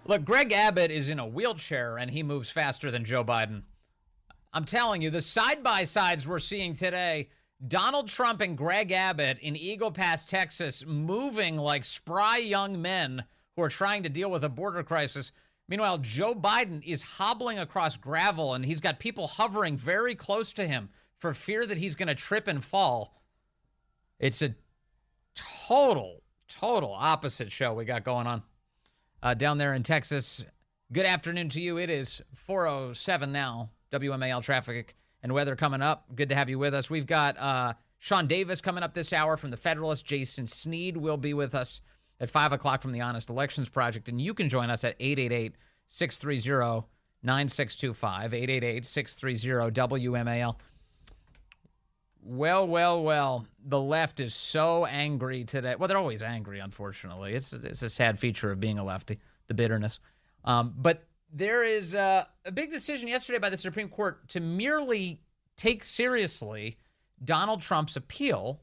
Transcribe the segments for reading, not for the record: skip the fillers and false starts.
Look, Greg Abbott is in a wheelchair, and he moves faster than Joe Biden. I'm telling you, the side-by-sides we're seeing today, Donald Trump and Greg Abbott in Eagle Pass, Texas, moving like spry young men who are trying to deal with a border crisis. Meanwhile, Joe Biden is hobbling across gravel, and he's got people hovering very close to him for fear that he's going to trip and fall. It's a total opposite show we got going on down there in Texas. Good afternoon to you. It is 4:07 now. WMAL traffic and weather coming up. Good to have you with us. We've got Sean Davis coming up this hour from the Federalist. Jason Sneed will be with us at 5 o'clock from the Honest Elections Project. And you can join us at 888-630-9625, 888-630-WMAL. Well, the left is so angry today. Well, they're always angry, unfortunately. It's a sad feature of being a lefty, the bitterness. But there is a big decision yesterday by the Supreme Court to merely take seriously Donald Trump's appeal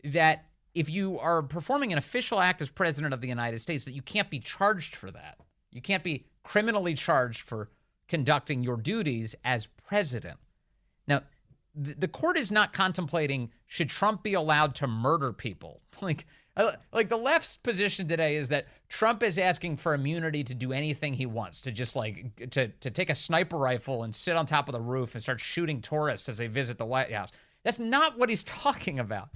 that if you are performing an official act as president of the United States, that you can't be charged for that. You can't be criminally charged for conducting your duties as president. Now, the court is not contemplating, should Trump be allowed to murder people? Like the left's position today is that Trump is asking for immunity to do anything he wants, to just to take a sniper rifle and sit on top of the roof and start shooting tourists as they visit the White House. That's not what he's talking about.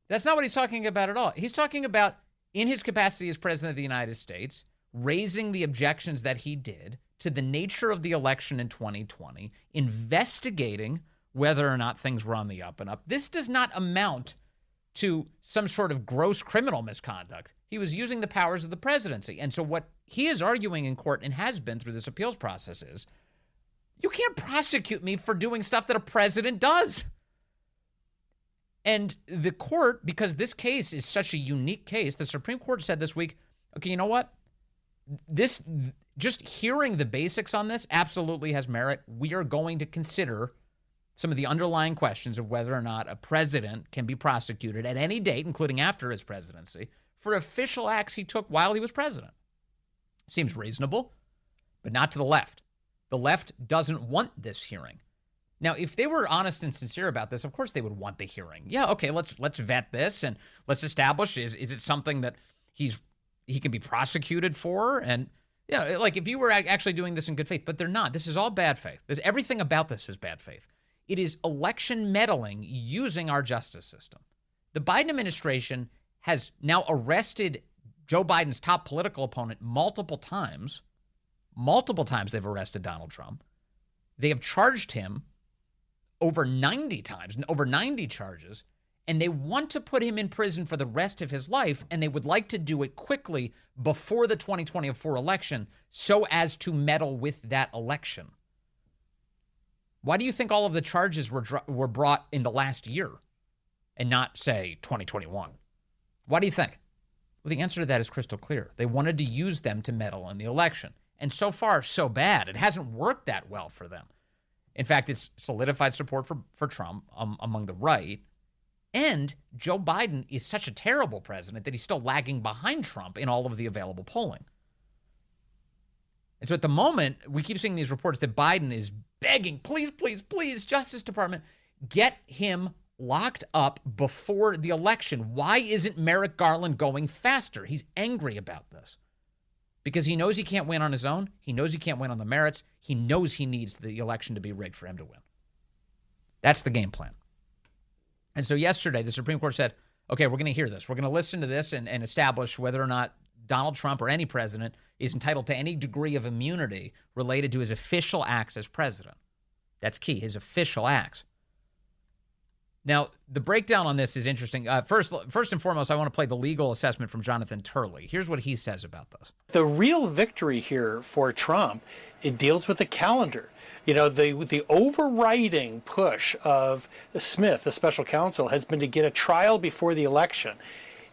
That's not what he's talking about at all. He's talking about, in his capacity as president of the United States, raising the objections that he did to the nature of the election in 2020, investigating whether or not things were on the up and up. This does not amount to some sort of gross criminal misconduct. He was using the powers of the presidency. And so what he is arguing in court and has been through this appeals process is, you can't prosecute me for doing stuff that a president does. And the court, because this case is such a unique case, the Supreme Court said this week, okay, you know what? This, just hearing the basics on this absolutely has merit. We are going to consider some of the underlying questions of whether or not a president can be prosecuted at any date, including after his presidency, for official acts he took while he was president. Seems reasonable, but not to the left. The left doesn't want this hearing. Now, if they were honest and sincere about this, of course they would want the hearing. Yeah, okay, let's vet this and let's establish, is it something that he can be prosecuted for? And yeah, like if you were actually doing this in good faith, but they're not. This is all bad faith. Everything about this is bad faith. It is election meddling using our justice system. The Biden administration has now arrested Joe Biden's top political opponent multiple times. Multiple times they've arrested Donald Trump. They have charged him over 90 times, over 90 charges, and they want to put him in prison for the rest of his life, and they would like to do it quickly before the 2024 election so as to meddle with that election. Why do you think all of the charges were brought in the last year and not, say, 2021? Why do you think? Well, the answer to that is crystal clear. They wanted to use them to meddle in the election. And so far, so bad. It hasn't worked that well for them. In fact, it's solidified support for Trump among the right. And Joe Biden is such a terrible president that he's still lagging behind Trump in all of the available polling. And so at the moment, we keep seeing these reports that Biden is begging, please, please, please, Justice Department, get him locked up before the election. Why isn't Merrick Garland going faster? He's angry about this because he knows he can't win on his own. He knows he can't win on the merits. He knows he needs the election to be rigged for him to win. That's the game plan. And so yesterday, the Supreme Court said, okay, we're going to hear this. We're going to listen to this and establish whether or not Donald Trump or any president is entitled to any degree of immunity related to his official acts as president. That's key, his official acts. Now, the breakdown on this is interesting. First and foremost, I want to play the legal assessment from Jonathan Turley. Here's what he says about this. The real victory here for Trump, it deals with the calendar. You know, the overriding push of Smith, the special counsel, has been to get a trial before the election.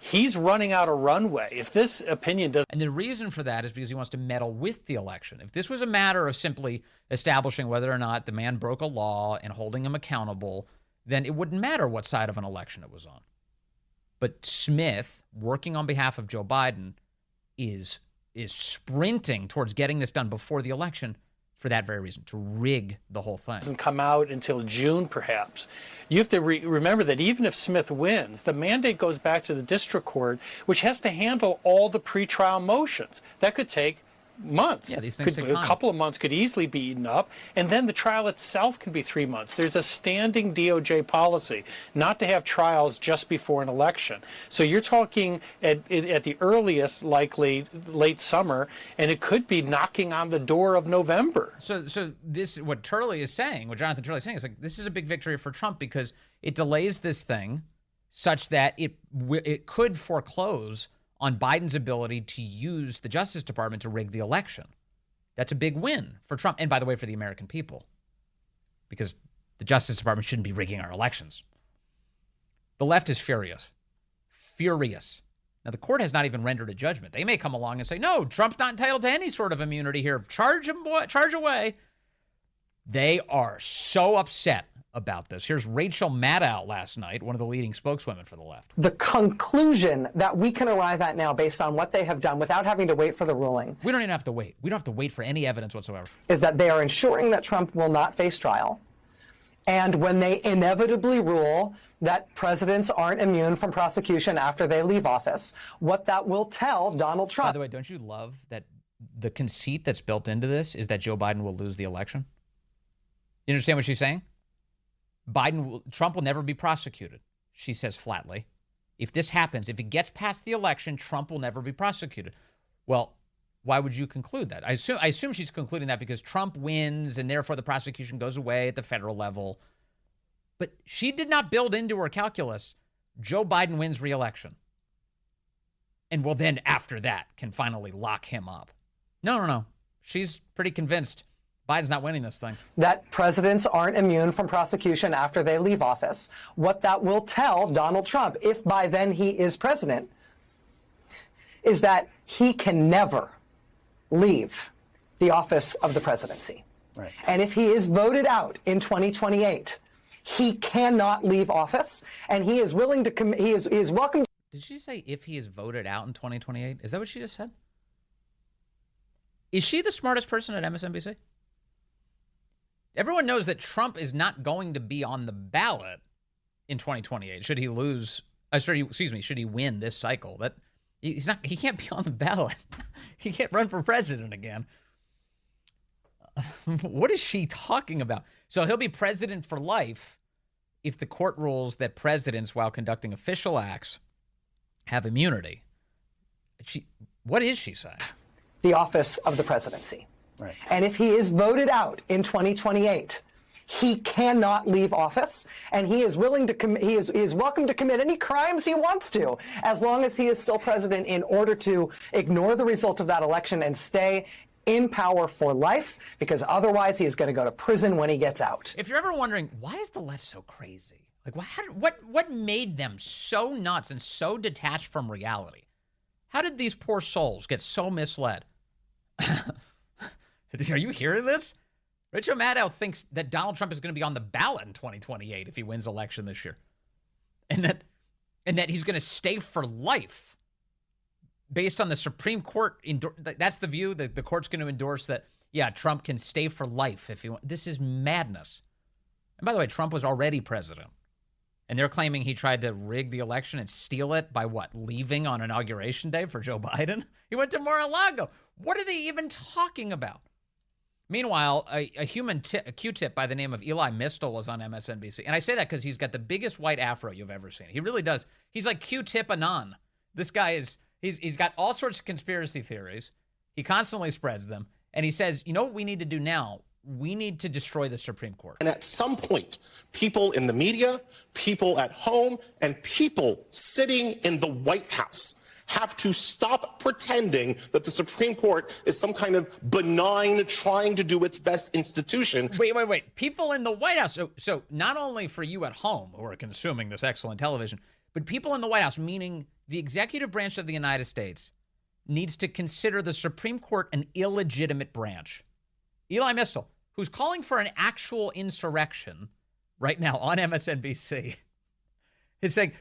He's running out of runway. If this opinion doesn't... And the reason for that is because he wants to meddle with the election. If this was a matter of simply establishing whether or not the man broke a law and holding him accountable, then it wouldn't matter what side of an election it was on. But Smith, working on behalf of Joe Biden, is is sprinting towards getting this done before the election for that very reason, to rig the whole thing. Doesn't come out until June, perhaps. You have to remember that even if Smith wins, the mandate goes back to the district court, which has to handle all the pretrial motions. That could take months. Yeah, these things take time. A couple of months could easily be eaten up, and then the trial itself can be 3 months. There's a standing DOJ policy not to have trials just before an election. So you're talking at the earliest, likely late summer, and it could be knocking on the door of November. So this, what Turley is saying, what Jonathan Turley is saying, is like, this is a big victory for Trump because it delays this thing such that it could foreclose on Biden's ability to use the Justice Department to rig the election. That's a big win for Trump. And by the way, for the American people, because the Justice Department shouldn't be rigging our elections. The left is furious. Furious. Now, the court has not even rendered a judgment. They may come along and say, no, Trump's not entitled to any sort of immunity here. Charge him, charge away. They are so upset about this. Here's Rachel Maddow last night, one of the leading spokeswomen for the left. The conclusion that we can arrive at now based on what they have done without having to wait for the ruling. We don't even have to wait. We don't have to wait for any evidence whatsoever. Is that they are ensuring that Trump will not face trial. And when they inevitably rule that presidents aren't immune from prosecution after they leave office, what that will tell Donald Trump. By the way, don't you love that the conceit that's built into this is that Joe Biden will lose the election? You understand what she's saying? Trump will never be prosecuted, she says flatly. If this happens, if it gets past the election, Trump will never be prosecuted. Well, why would you conclude that? I assume she's concluding that because Trump wins and therefore the prosecution goes away at the federal level. But she did not build into her calculus, Joe Biden wins re-election. And well, then after that can finally lock him up. No. She's pretty convinced Biden's not winning this thing. That presidents aren't immune from prosecution after they leave office. What that will tell Donald Trump, if by then he is president, is that he can never leave the office of the presidency. Right. And if he is voted out in 2028, he cannot leave office, and he is willing to he is welcome. Did she say if he is voted out in 2028? Is that what she just said? Is she the smartest person at MSNBC? Everyone knows that Trump is not going to be on the ballot in 2028. Should he lose? Should he win this cycle? That he's not. He can't be on the ballot. He can't run for president again. What is she talking about? So he'll be president for life if the court rules that presidents, while conducting official acts, have immunity. What is she saying? The office of the presidency. Right. And if he is voted out in 2028, he cannot leave office, and he is willing to he is welcome to commit any crimes he wants to, as long as he is still president, in order to ignore the result of that election and stay in power for life, because otherwise he is going to go to prison when he gets out. If you're ever wondering, why is the left so crazy? Like, what made them so nuts and so detached from reality? How did these poor souls get so misled? Are you hearing this? Rachel Maddow thinks that Donald Trump is going to be on the ballot in 2028 if he wins election this year. And that he's going to stay for life based on the Supreme Court. That's the view that the court's going to endorse that, yeah, Trump can stay for life if he wants. This is madness. And by the way, Trump was already president. And they're claiming he tried to rig the election and steal it by what? Leaving on Inauguration Day for Joe Biden? He went to Mar-a-Lago. What are they even talking about? Meanwhile, a Q-tip by the name of Elie Mystal was on MSNBC. And I say that because he's got the biggest white afro you've ever seen. He really does. He's like Q-tip Anon. This guy is, he's got all sorts of conspiracy theories. He constantly spreads them. And he says, you know what we need to do now? We need to destroy the Supreme Court. And at some point, people in the media, people at home, and people sitting in the White House have to stop pretending that the Supreme Court is some kind of benign, trying to do its best institution. Wait. People in the White House. So not only for you at home who are consuming this excellent television, but people in the White House, meaning the executive branch of the United States, needs to consider the Supreme Court an illegitimate branch. Elie Mystal, who's calling for an actual insurrection right now on MSNBC, is saying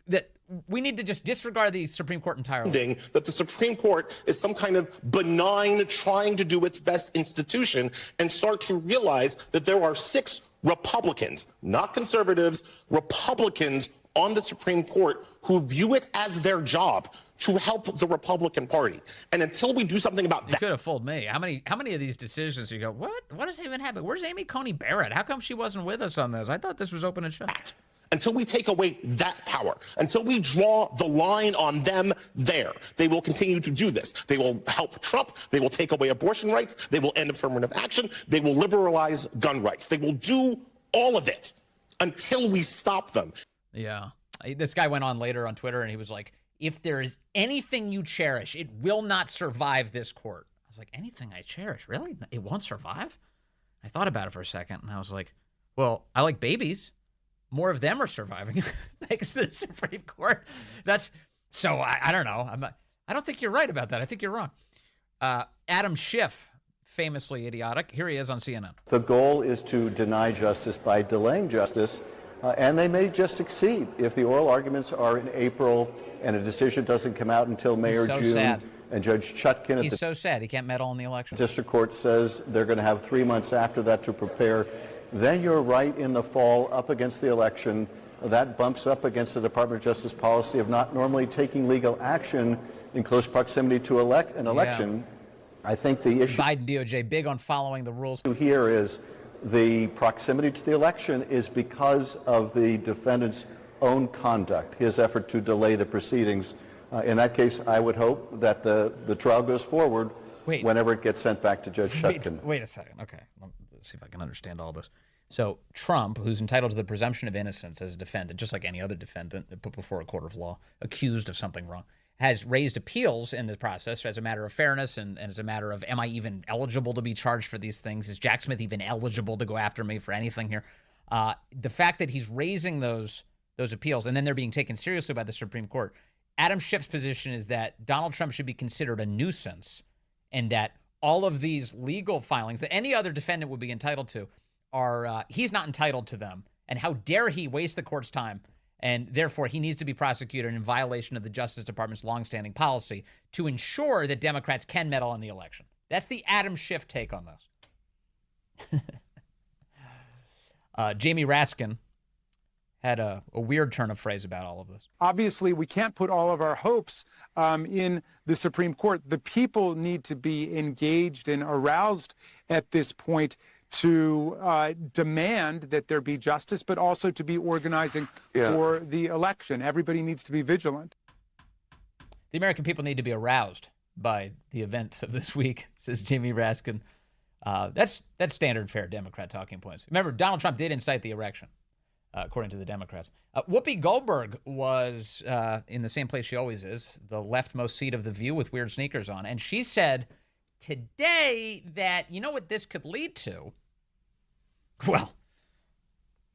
that we need to just disregard the Supreme Court entirely. That the Supreme Court is some kind of benign, trying to do its best institution, and start to realize that there are 6 Republicans, not conservatives, Republicans on the Supreme Court who view it as their job to help the Republican Party. And until we do something about that. You could have fooled me. How many of these decisions you go, what does even happen? Where's Amy Coney Barrett? How come she wasn't with us on this? I thought this was open and shut. Until we take away that power, until we draw the line on them there, they will continue to do this. They will help Trump. They will take away abortion rights. They will end affirmative action. They will liberalize gun rights. They will do all of it until we stop them. Yeah. This guy went on later on Twitter and he was like, if there is anything you cherish, it will not survive this court. I was like, anything I cherish? Really? It won't survive? I thought about it for a second and I was like, well, I like babies. More of them are surviving thanks to the Supreme Court. So I don't know. I don't think you're right about that. I think you're wrong. Adam Schiff, famously idiotic. Here he is on CNN. The goal is to deny justice by delaying justice, and they may just succeed if the oral arguments are in April and a decision doesn't come out until May or June. Sad. And Judge Chutkan He's so sad he can't meddle in the election. District Court says they're going to have 3 months after that to prepare. Then you're right in the fall up against the election. That bumps up against the Department of Justice policy of not normally taking legal action in close proximity to an election. Yeah. I think the issue Biden DOJ big on following the rules here is the proximity to the election is because of the defendant's own conduct, his effort to delay the proceedings. In that case, I would hope that the trial goes forward whenever it gets sent back to Judge Chutkan. Wait a second. Okay. Let's see if I can understand all this. So Trump, who's entitled to the presumption of innocence as a defendant, just like any other defendant put before a court of law, accused of something wrong, has raised appeals in the process as a matter of fairness and as a matter of, am I even eligible to be charged for these things? Is Jack Smith even eligible to go after me for anything here? The fact that he's raising those appeals and then they're being taken seriously by the Supreme Court, Adam Schiff's position is that Donald Trump should be considered a nuisance and that all of these legal filings that any other defendant would be entitled to are, he's not entitled to them. And how dare he waste the court's time? And therefore, he needs to be prosecuted in violation of the Justice Department's longstanding policy to ensure that Democrats can meddle in the election. That's the Adam Schiff take on this. Jamie Raskin had a weird turn of phrase about all of this. Obviously, we can't put all of our hopes in the Supreme Court. The people need to be engaged and aroused at this point to demand that there be justice, but also to be organizing for the election. Everybody needs to be vigilant. The American people need to be aroused by the events of this week, says Jamie Raskin. That's standard fare Democrat talking points. Remember, Donald Trump did incite the election, according to the Democrats. Whoopi Goldberg was in the same place she always is, the leftmost seat of The View with weird sneakers on. And she said today that, you know what this could lead to? Well,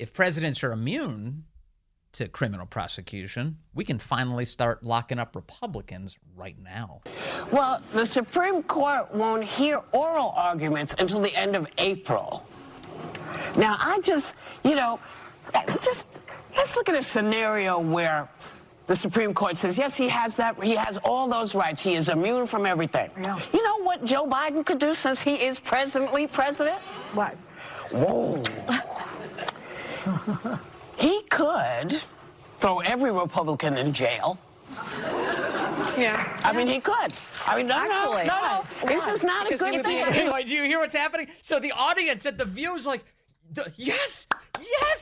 if presidents are immune to criminal prosecution, we can finally start locking up Republicans right now. Well, the Supreme Court won't hear oral arguments until the end of April. Now, let's look at a scenario where the Supreme Court says, yes, he has all those rights. He is immune from everything. Yeah. You know what Joe Biden could do since he is presently president? What? Whoa. He could throw every Republican in jail. Yeah. I mean, he could. I mean, no. This is not a good thing. Anyway, do you hear what's happening? So the audience at The View is like, yes.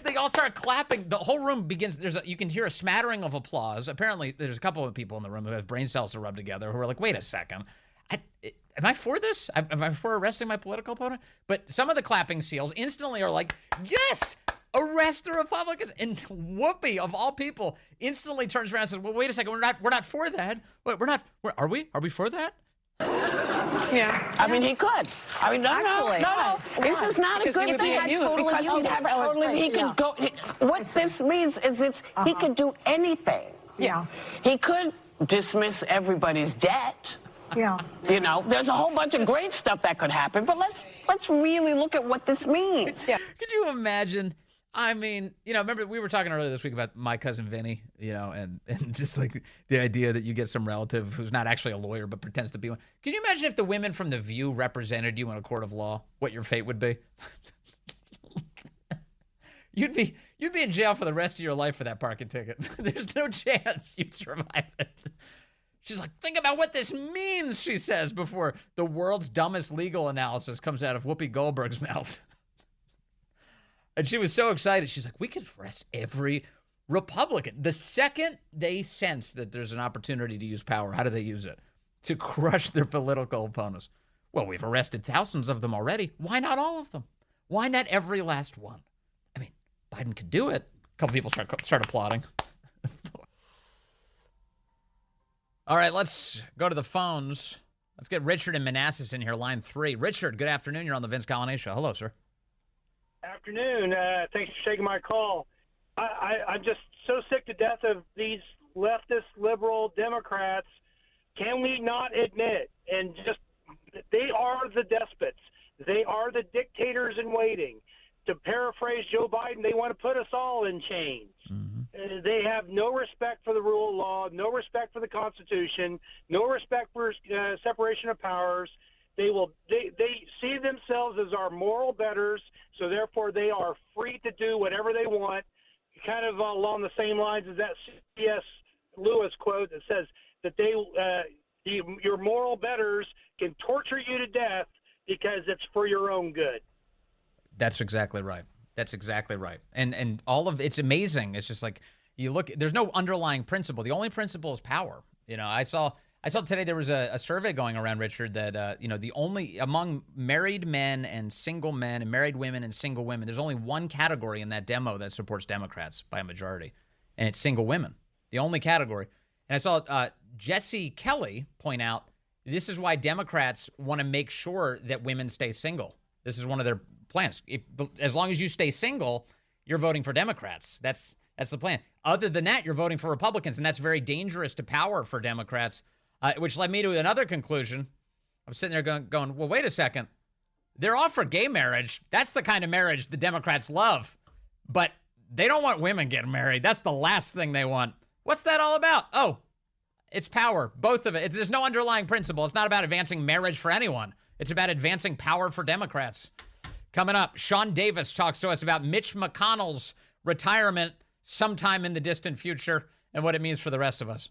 They all start clapping. The whole room begins. You can hear a smattering of applause. Apparently, there's a couple of people in the room who have brain cells to rub together who are like, wait a second. Am I for this? Am I for arresting my political opponent? But some of the clapping seals instantly are like, yes, arrest the Republicans. And Whoopi, of all people, instantly turns around and says, well, wait a second. We're not for that. Are we? Are we for that? Yeah. I mean, he could. I mean, no. This is not a good thing. He could go. What this means is he could do anything. Yeah. He could dismiss everybody's debt. Yeah. You know, there's a whole bunch of great stuff that could happen, but let's really look at what this means. Yeah. Could you imagine I mean, remember we were talking earlier this week about My Cousin Vinny, and just like the idea that you get some relative who's not actually a lawyer but pretends to be one. Can you imagine if the women from The View represented you in a court of law, what your fate would be? You'd be in jail for the rest of your life for that parking ticket. There's no chance you'd survive it. She's like, think about what this means, she says, before the world's dumbest legal analysis comes out of Whoopi Goldberg's mouth. And she was so excited. She's like, we could arrest every Republican. The second they sense that there's an opportunity to use power, how do they use it? To crush their political opponents. Well, we've arrested thousands of them already. Why not all of them? Why not every last one? I mean, Biden could do it. A couple people start applauding. All right, let's go to the phones. Let's get Richard in Manassas in here, line 3. Richard, good afternoon. You're on the Vince Coglianese Show. Hello, sir. Afternoon. Thanks for taking my call. I'm just so sick to death of these leftist, liberal Democrats. Can we not admit, and just, they are the despots. They are the dictators in waiting. To paraphrase Joe Biden, they want to put us all in chains. Mm-hmm. They have no respect for the rule of law, no respect for the Constitution, no respect for separation of powers. They see themselves as our moral betters, so therefore they are free to do whatever they want, kind of along the same lines as that C.S. Lewis quote that says that your moral betters can torture you to death because it's for your own good. That's exactly right. That's exactly right. And all of it's amazing. It's just like you look, there's no underlying principle. The only principle is power. I saw today there was a survey going around, Richard, that, the only among married men and single men and married women and single women, there's only one category in that demo that supports Democrats by a majority, and it's single women, the only category. And I saw Jesse Kelly point out this is why Democrats want to make sure that women stay single. This is one of their plans. As long as you stay single, you're voting for Democrats. That's the plan. Other than that, you're voting for Republicans, and that's very dangerous to power for Democrats. Which led me to another conclusion. I'm sitting there going, well, wait a second. They're all for gay marriage. That's the kind of marriage the Democrats love. But they don't want women getting married. That's the last thing they want. What's that all about? Oh, it's power. Both of it. There's no underlying principle. It's not about advancing marriage for anyone. It's about advancing power for Democrats. Coming up, Sean Davis talks to us about Mitch McConnell's retirement sometime in the distant future and what it means for the rest of us.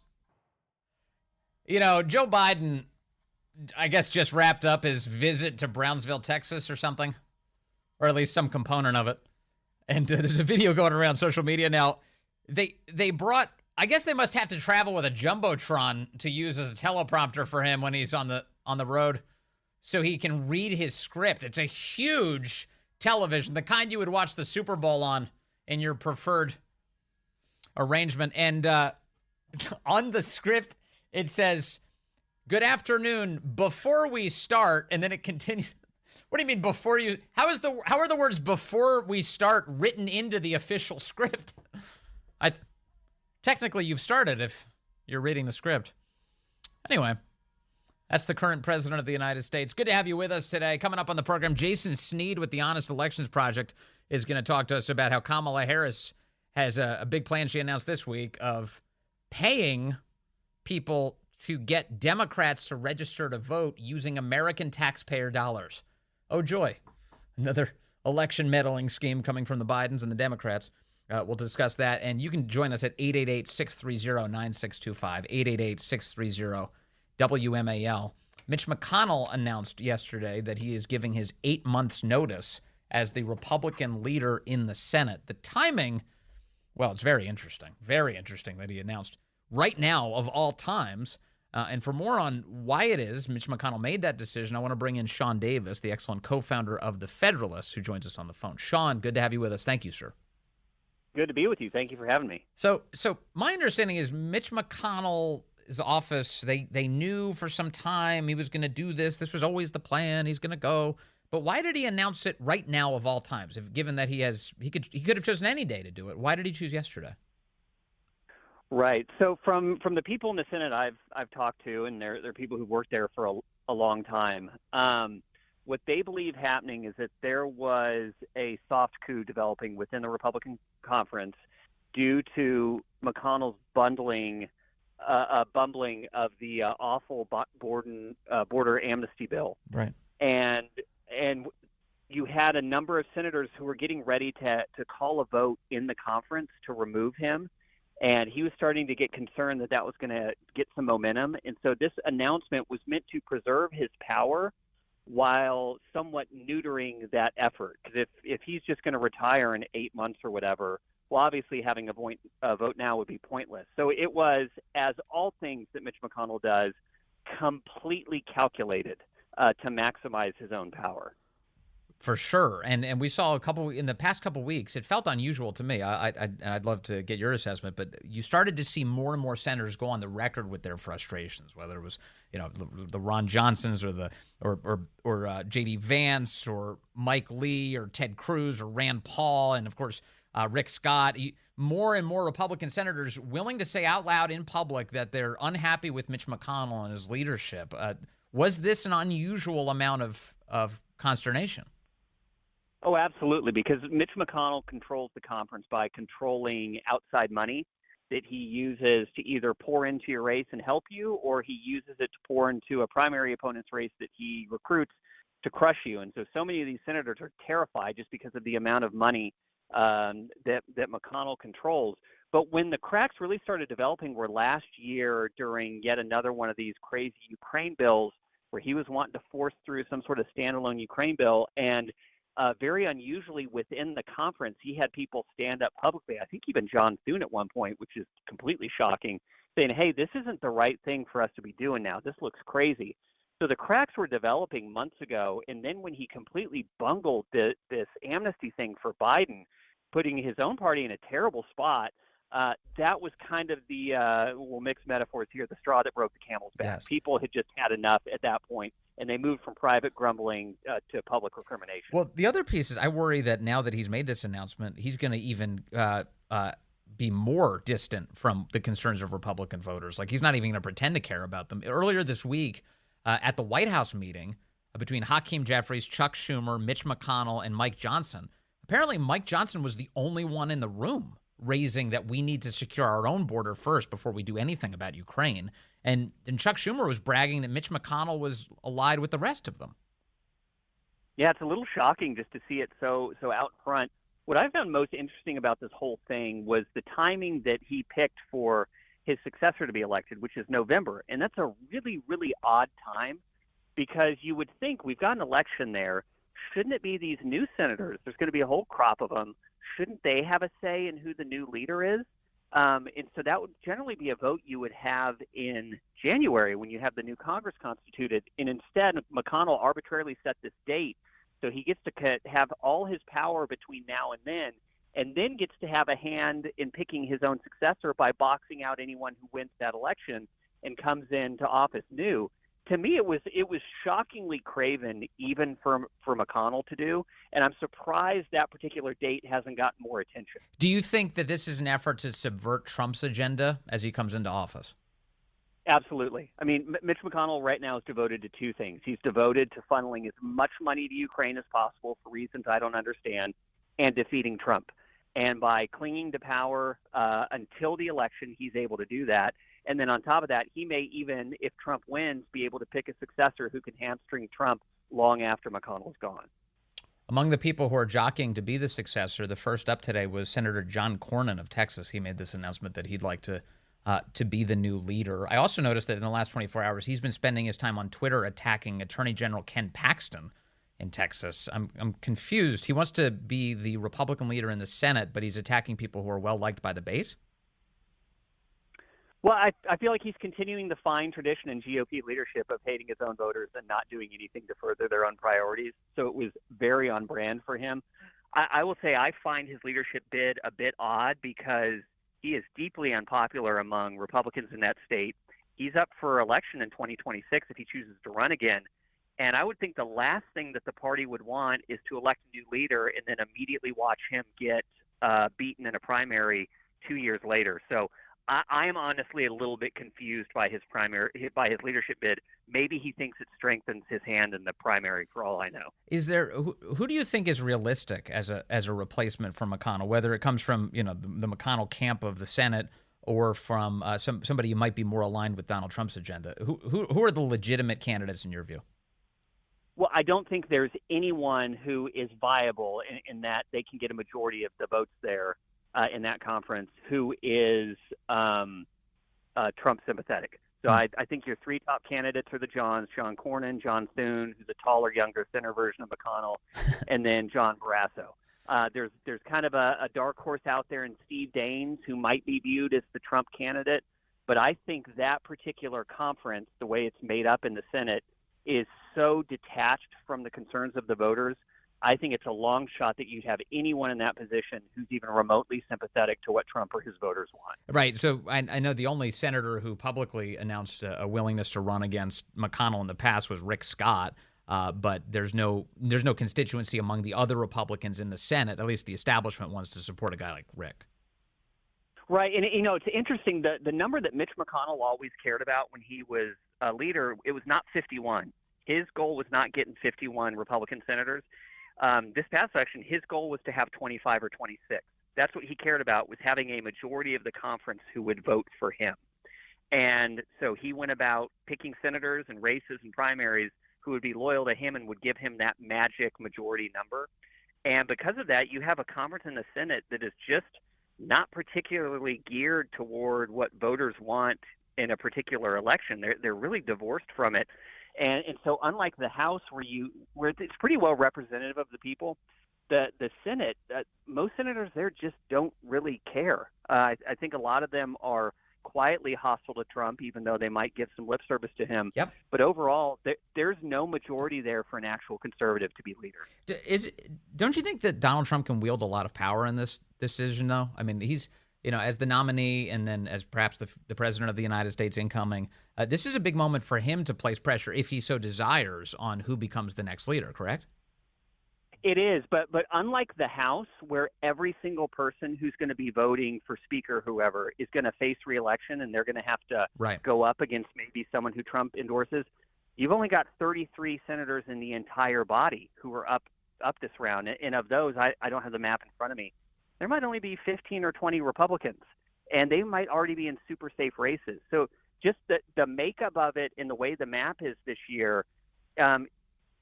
Joe Biden, I guess, just wrapped up his visit to Brownsville, Texas or something, or at least some component of it. And there's a video going around social media now. They brought, I guess they must have to travel with a Jumbotron to use as a teleprompter for him when he's on the road so he can read his script. It's a huge television, the kind you would watch the Super Bowl on in your preferred arrangement. And on the script, it says, good afternoon, before we start, and then it continues. What do you mean before you? How are the words before we start written into the official script? Technically, you've started if you're reading the script. Anyway, that's the current president of the United States. Good to have you with us today. Coming up on the program, Jason Sneed with the Honest Elections Project is going to talk to us about how Kamala Harris has a big plan she announced this week of paying people to get Democrats to register to vote using American taxpayer dollars. Oh, joy. Another election meddling scheme coming from the Bidens and the Democrats. We'll discuss that. And you can join us at 888-630-9625, 888-630-WMAL. Mitch McConnell announced yesterday that he is giving his 8 months notice as the Republican leader in the Senate. The timing, well, it's very interesting that he announced right now of all times. And for more on why it is Mitch McConnell made that decision, I want to bring in Sean Davis, the excellent co-founder of the Federalist, who joins us on the phone. Sean, good to have you with us. Thank you, sir. Good to be with you. Thank you for having me. So my understanding is Mitch McConnell's office, they knew for some time he was going to do this. This was always the plan. He's going to go. But why did he announce it right now of all times? Given that he could have chosen any day to do it. Why did he choose yesterday? Right. So from the people in the Senate I've talked to, and they're people who've worked there for a long time, What they believe happening is that there was a soft coup developing within the Republican conference due to McConnell's bumbling of the awful border amnesty bill. Right. And you had a number of senators who were getting ready to call a vote in the conference to remove him. And he was starting to get concerned that was going to get some momentum. And so this announcement was meant to preserve his power while somewhat neutering that effort. Because if he's just going to retire in 8 months or whatever, well, obviously having a vote now would be pointless. So it was, as all things that Mitch McConnell does, completely calculated to maximize his own power. For sure. And we saw in the past couple weeks, it felt unusual to me. I'd love to get your assessment, but you started to see more and more senators go on the record with their frustrations, whether it was, the Ron Johnsons or J.D. Vance or Mike Lee or Ted Cruz or Rand Paul and, of course, Rick Scott. More and more Republican senators willing to say out loud in public that they're unhappy with Mitch McConnell and his leadership. Was this an unusual amount of consternation? Oh, absolutely, because Mitch McConnell controls the conference by controlling outside money that he uses to either pour into your race and help you, or he uses it to pour into a primary opponent's race that he recruits to crush you. And so many of these senators are terrified just because of the amount of money that McConnell controls. But when the cracks really started developing were last year during yet another one of these crazy Ukraine bills where he was wanting to force through some sort of standalone Ukraine bill. And very unusually within the conference, he had people stand up publicly. I think even John Thune at one point, which is completely shocking, saying, hey, this isn't the right thing for us to be doing now. This looks crazy. So the cracks were developing months ago. And then when he completely bungled this amnesty thing for Biden, putting his own party in a terrible spot, that was kind of the, we'll mix metaphors here, the straw that broke the camel's back. Yes. People had just had enough at that point, and they moved from private grumbling to public recrimination. Well, the other piece is I worry that now that he's made this announcement, he's going to even be more distant from the concerns of Republican voters. Like, he's not even going to pretend to care about them. Earlier this week at the White House meeting between Hakeem Jeffries, Chuck Schumer, Mitch McConnell, and Mike Johnson, apparently Mike Johnson was the only one in the room raising that we need to secure our own border first before we do anything about Ukraine. And Chuck Schumer was bragging that Mitch McConnell was allied with the rest of them. Yeah, it's a little shocking just to see it so out front. What I found most interesting about this whole thing was the timing that he picked for his successor to be elected, which is November. And that's a really, really odd time because you would think we've got an election there. Shouldn't it be these new senators? There's going to be a whole crop of them. Shouldn't they have a say in who the new leader is? And so that would generally be a vote you would have in January when you have the new Congress constituted. And instead, McConnell arbitrarily set this date. So he gets to have all his power between now and then gets to have a hand in picking his own successor by boxing out anyone who wins that election and comes into office new. To me, it was shockingly craven, even for McConnell to do, and I'm surprised that particular date hasn't gotten more attention. Do you think that this is an effort to subvert Trump's agenda as he comes into office? Absolutely. I mean, Mitch McConnell right now is devoted to two things. He's devoted to funneling as much money to Ukraine as possible for reasons I don't understand, and defeating Trump. And by clinging to power until the election, he's able to do that. And then on top of that, he may even, if Trump wins, be able to pick a successor who can hamstring Trump long after McConnell's gone. Among the people who are jockeying to be the successor, the first up today was Senator John Cornyn of Texas. He made this announcement that he'd like to be the new leader. I also noticed that in the last 24 hours, he's been spending his time on Twitter attacking Attorney General Ken Paxton in Texas. I'm confused. He wants to be the Republican leader in the Senate, but he's attacking people who are well-liked by the base? Well, I feel like he's continuing the fine tradition in GOP leadership of hating his own voters and not doing anything to further their own priorities. So it was very on brand for him. I will say I find his leadership bid a bit odd because he is deeply unpopular among Republicans in that state. He's up for election in 2026 if he chooses to run again. And I would think the last thing that the party would want is to elect a new leader and then immediately watch him get beaten in a primary 2 years later. So I am honestly a little bit confused by his leadership bid. Maybe he thinks it strengthens his hand in the primary, for all I know. Is there who do you think is realistic as a replacement for McConnell? Whether it comes from the McConnell camp of the Senate or from somebody who might be more aligned with Donald Trump's agenda. Who are the legitimate candidates in your view? Well, I don't think there's anyone who is viable in that they can get a majority of the votes there in that conference who is Trump sympathetic. So I think your three top candidates are the Johns: John Cornyn, John Thune, who's a taller, younger, thinner version of McConnell, and then John Barrasso. There's kind of a dark horse out there in Steve Daines, who might be viewed as the Trump candidate. But I think that particular conference, the way it's made up in the Senate, is so detached from the concerns of the voters. I think it's a long shot that you'd have anyone in that position who's even remotely sympathetic to what Trump or his voters want. Right. So I know the only senator who publicly announced a willingness to run against McConnell in the past was Rick Scott. But there's no constituency among the other Republicans in the Senate, at least the establishment ones, to support a guy like Rick. Right. And, it's interesting. The number that Mitch McConnell always cared about when he was a leader, it was not 51. His goal was not getting 51 Republican senators. This past election, his goal was to have 25 or 26. That's what he cared about, was having a majority of the conference who would vote for him. And so he went about picking senators and races and primaries who would be loyal to him and would give him that magic majority number. And because of that, you have a conference in the Senate that is just not particularly geared toward what voters want in a particular election. They're really divorced from it. And so unlike the House where it's pretty well representative of the people, the Senate, most senators there just don't really care. I think a lot of them are quietly hostile to Trump, even though they might give some lip service to him. Yep. But overall, there's no majority there for an actual conservative to be leader. Don't you think that Donald Trump can wield a lot of power in this decision, though? I mean, he's, as the nominee and then as perhaps the president of the United States incoming, this is a big moment for him to place pressure, if he so desires, on who becomes the next leader, correct? It is, but unlike the House, where every single person who's going to be voting for Speaker or whoever is going to face re-election and they're going to have to go up against maybe someone who Trump endorses, you've only got 33 senators in the entire body who are up this round. And of those, I don't have the map in front of me, there might only be 15 or 20 Republicans, and they might already be in super safe races. So just the makeup of it and the way the map is this year,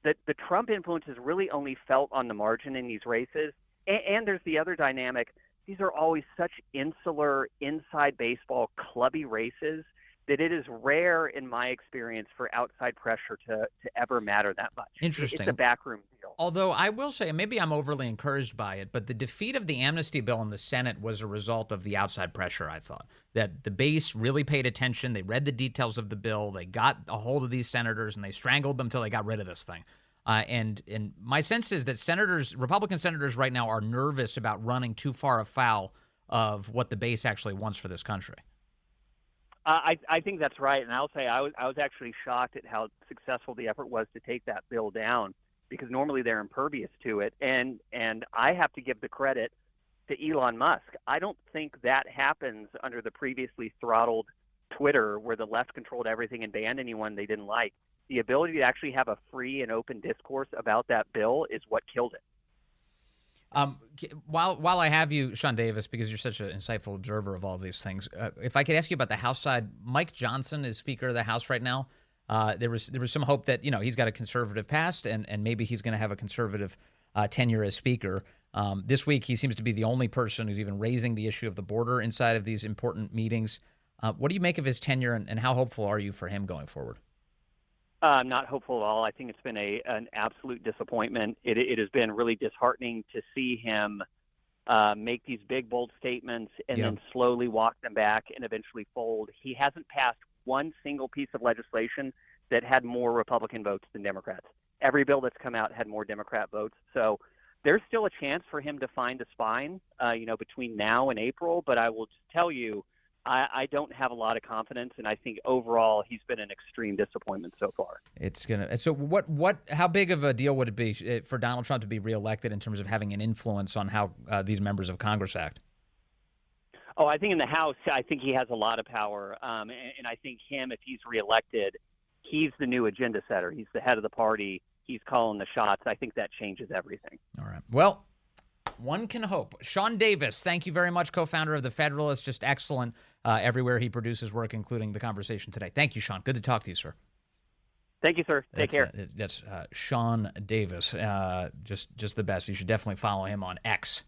the Trump influence is really only felt on the margin in these races. And there's the other dynamic. These are always such insular, inside baseball, clubby races that it is rare, in my experience, for outside pressure to ever matter that much. Interesting. It's a backroom deal. Although I will say, and maybe I'm overly encouraged by it, but the defeat of the amnesty bill in the Senate was a result of the outside pressure, I thought. That the base really paid attention. They read the details of the bill. They got a hold of these senators, and they strangled them until they got rid of this thing. And my sense is that Republican senators right now are nervous about running too far afoul of what the base actually wants for this country. I think that's right, and I'll say I was actually shocked at how successful the effort was to take that bill down, because normally they're impervious to it, and I have to give the credit to Elon Musk. I don't think that happens under the previously throttled Twitter, where the left controlled everything and banned anyone they didn't like. The ability to actually have a free and open discourse about that bill is what killed it. While I have you, Sean Davis, because you're such an insightful observer of all of these things, if I could ask you about the House side, Mike Johnson is Speaker of the House right now. There was some hope that he's got a conservative past and maybe he's going to have a conservative tenure as Speaker. This week he seems to be the only person who's even raising the issue of the border inside of these important meetings. What do you make of his tenure, and how hopeful are you for him going forward? I'm not hopeful at all. I think it's been an absolute disappointment. It has been really disheartening to see him make these big, bold statements and then slowly walk them back and eventually fold. He hasn't passed one single piece of legislation that had more Republican votes than Democrats. Every bill that's come out had more Democrat votes. So there's still a chance for him to find a spine, between now and April. But I will just tell you, I don't have a lot of confidence, and I think overall he's been an extreme disappointment so far. How big of a deal would it be for Donald Trump to be reelected in terms of having an influence on how these members of Congress act? Oh, I think in the House, I think he has a lot of power. And I think if he's reelected, he's the new agenda setter. He's the head of the party. He's calling the shots. I think that changes everything. All right. Well, one can hope. Sean Davis, thank you very much, co-founder of the Federalist. Just excellent everywhere he produces work, including the conversation today. Thank you, Sean. Good to talk to you, sir. Thank you, sir. Take care. That's Sean Davis. Just the best. You should definitely follow him on X.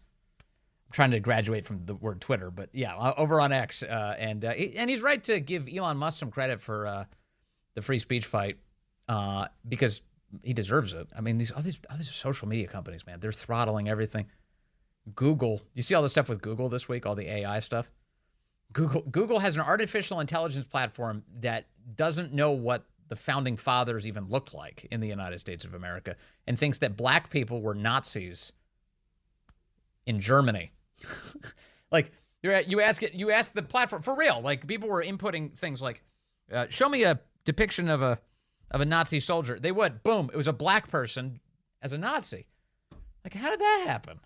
I'm trying to graduate from the word Twitter, but yeah, over on X. And he's right to give Elon Musk some credit for the free speech fight because he deserves it. I mean, these social media companies, man, they're throttling everything. Google, you see all the stuff with Google this week, all the AI stuff? Google has an artificial intelligence platform that doesn't know what the founding fathers even looked like in the United States of America and thinks that black people were Nazis in Germany. Like you ask the platform for real. Like people were inputting things like, show me a depiction of a Nazi soldier. They would, boom, it was a black person as a Nazi. Like, how did that happen?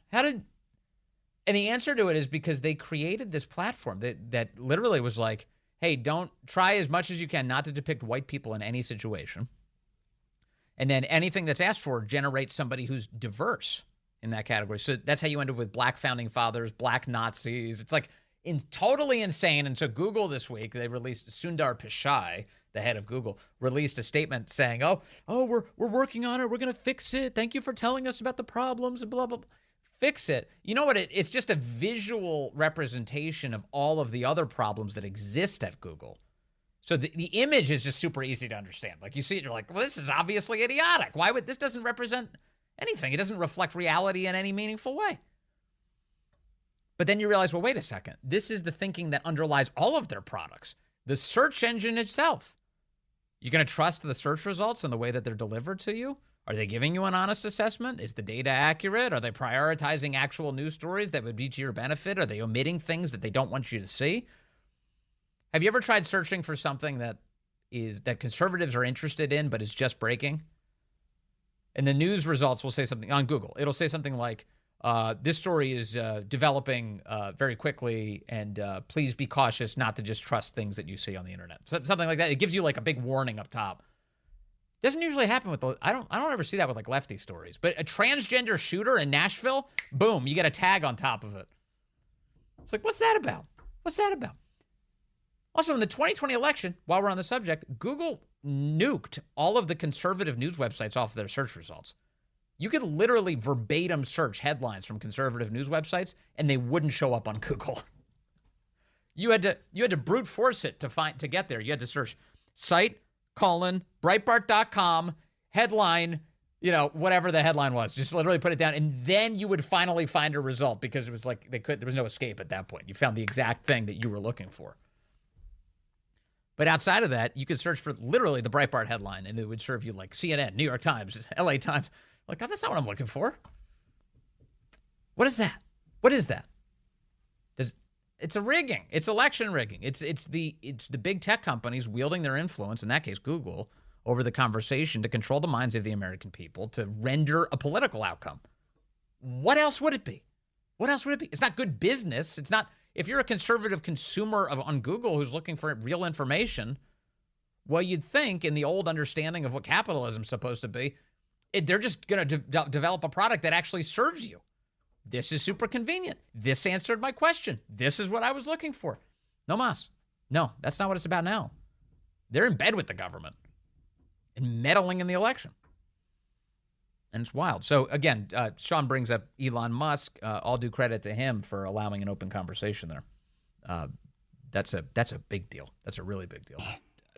And the answer to it is because they created this platform that literally was like, hey, don't try as much as you can not to depict white people in any situation. And then anything that's asked for generates somebody who's diverse in that category. So that's how you end up with black founding fathers, black Nazis. It's like totally insane. And so Google this week, they released Sundar Pichai, the head of Google, released a statement saying, oh, we're working on it. We're going to fix it. Thank you for telling us about the problems and blah, blah, blah. Fix it. You know what? It's just a visual representation of all of the other problems that exist at Google. So the image is just super easy to understand. Like you see it, you're like, well, this is obviously idiotic. Why would this doesn't represent anything? It doesn't reflect reality in any meaningful way. But then you realize, well, wait a second. This is the thinking that underlies all of their products. The search engine itself. You're going to trust the search results and the way that they're delivered to you? Are they giving you an honest assessment? Is the data accurate? Are they prioritizing actual news stories that would be to your benefit? Are they omitting things that they don't want you to see? Have you ever tried searching for something that conservatives are interested in but is just breaking? And the news results will say something on Google. It'll say something like, this story is developing very quickly, and please be cautious not to just trust things that you see on the internet. Something like that. It gives you like a big warning up top. Doesn't usually happen with I don't ever see that with like lefty stories. But a transgender shooter in Nashville, boom, you get a tag on top of it. It's like, what's that about? What's that about? Also, in the 2020 election, while we're on the subject, Google nuked all of the conservative news websites off of their search results. You could literally verbatim search headlines from conservative news websites, and they wouldn't show up on Google. You had to brute force it to get there. You had to search site, Breitbart.com, headline, whatever the headline was. Just literally put it down, and then you would finally find a result because it was like there was no escape at that point. You found the exact thing that you were looking for. But outside of that, you could search for literally the Breitbart headline, and it would serve you like CNN, New York Times, LA Times. Like, oh, that's not what I'm looking for. What is that? What is that? It's a rigging. It's election rigging. It's the big tech companies wielding their influence, in that case Google, over the conversation to control the minds of the American people to render a political outcome. What else would it be? What else would it be? It's not good business. It's not. If you're a conservative consumer on Google who's looking for real information, well, you'd think in the old understanding of what capitalism's supposed to be, they're just going to develop a product that actually serves you. This is super convenient. This answered my question. This is what I was looking for. No mas. No, that's not what it's about now. They're in bed with the government and meddling in the election. And it's wild. So again, Sean brings up Elon Musk. All due credit to him for allowing an open conversation there. That's a big deal. That's a really big deal.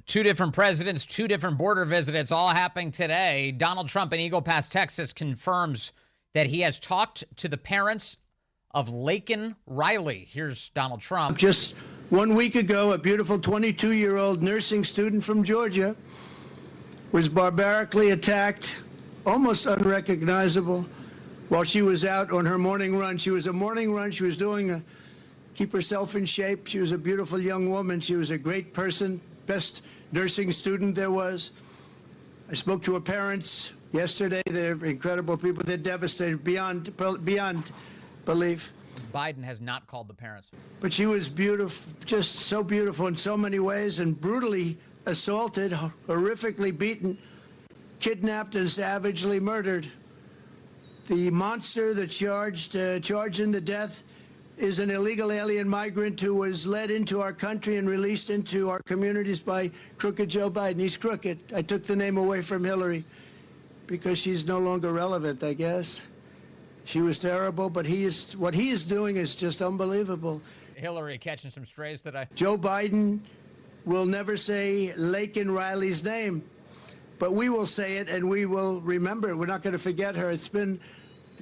Two different presidents, two different border visits, all happening today. Donald Trump in Eagle Pass, Texas, confirms that he has talked to the parents of Laken Riley. Here's Donald Trump. Just 1 week ago, a beautiful 22-year-old nursing student from Georgia was barbarically attacked, almost unrecognizable, while she was out on her morning run. She was a morning run. She was doing keep herself in shape. She was a beautiful young woman. She was a great person, best nursing student there was. I spoke to her parents yesterday. They're incredible people. They're devastated beyond belief. Biden has not called the parents. But she was beautiful, just so beautiful in so many ways, and brutally assaulted, horrifically beaten, kidnapped, and savagely murdered. The monster that charged in the death is an illegal alien migrant who was led into our country and released into our communities by crooked Joe Biden. He's crooked. I took the name away from Hillary because she's no longer relevant, I guess. She was terrible, but what he is doing is just unbelievable. Hillary catching some strays today. Joe Biden will never say Laken Riley's name, but we will say it and we will remember it. We're not going to forget her. It's been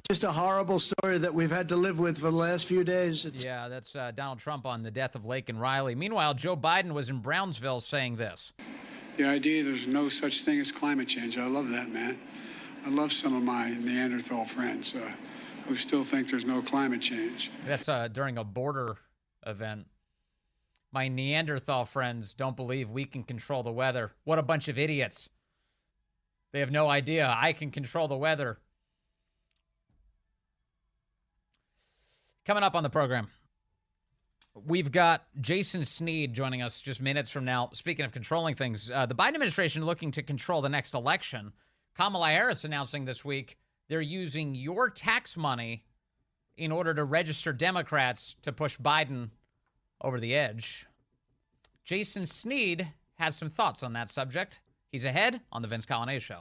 just a horrible story that we've had to live with for the last few days. Yeah, that's Donald Trump on the death of Laken Riley. Meanwhile, Joe Biden was in Brownsville saying this. The idea there's no such thing as climate change. I love that, man. I love some of my Neanderthal friends who still think there's no climate change. That's during a border event. My Neanderthal friends don't believe we can control the weather. What a bunch of idiots. They have no idea I can control the weather. Coming up on the program, we've got Jason Sneed joining us just minutes from now. Speaking of controlling things, the Biden administration looking to control the next election. Kamala Harris announcing this week they're using your tax money in order to register Democrats to push Biden over the edge. Jason Sneed has some thoughts on that subject. He's ahead on the Vince Coglianese Show.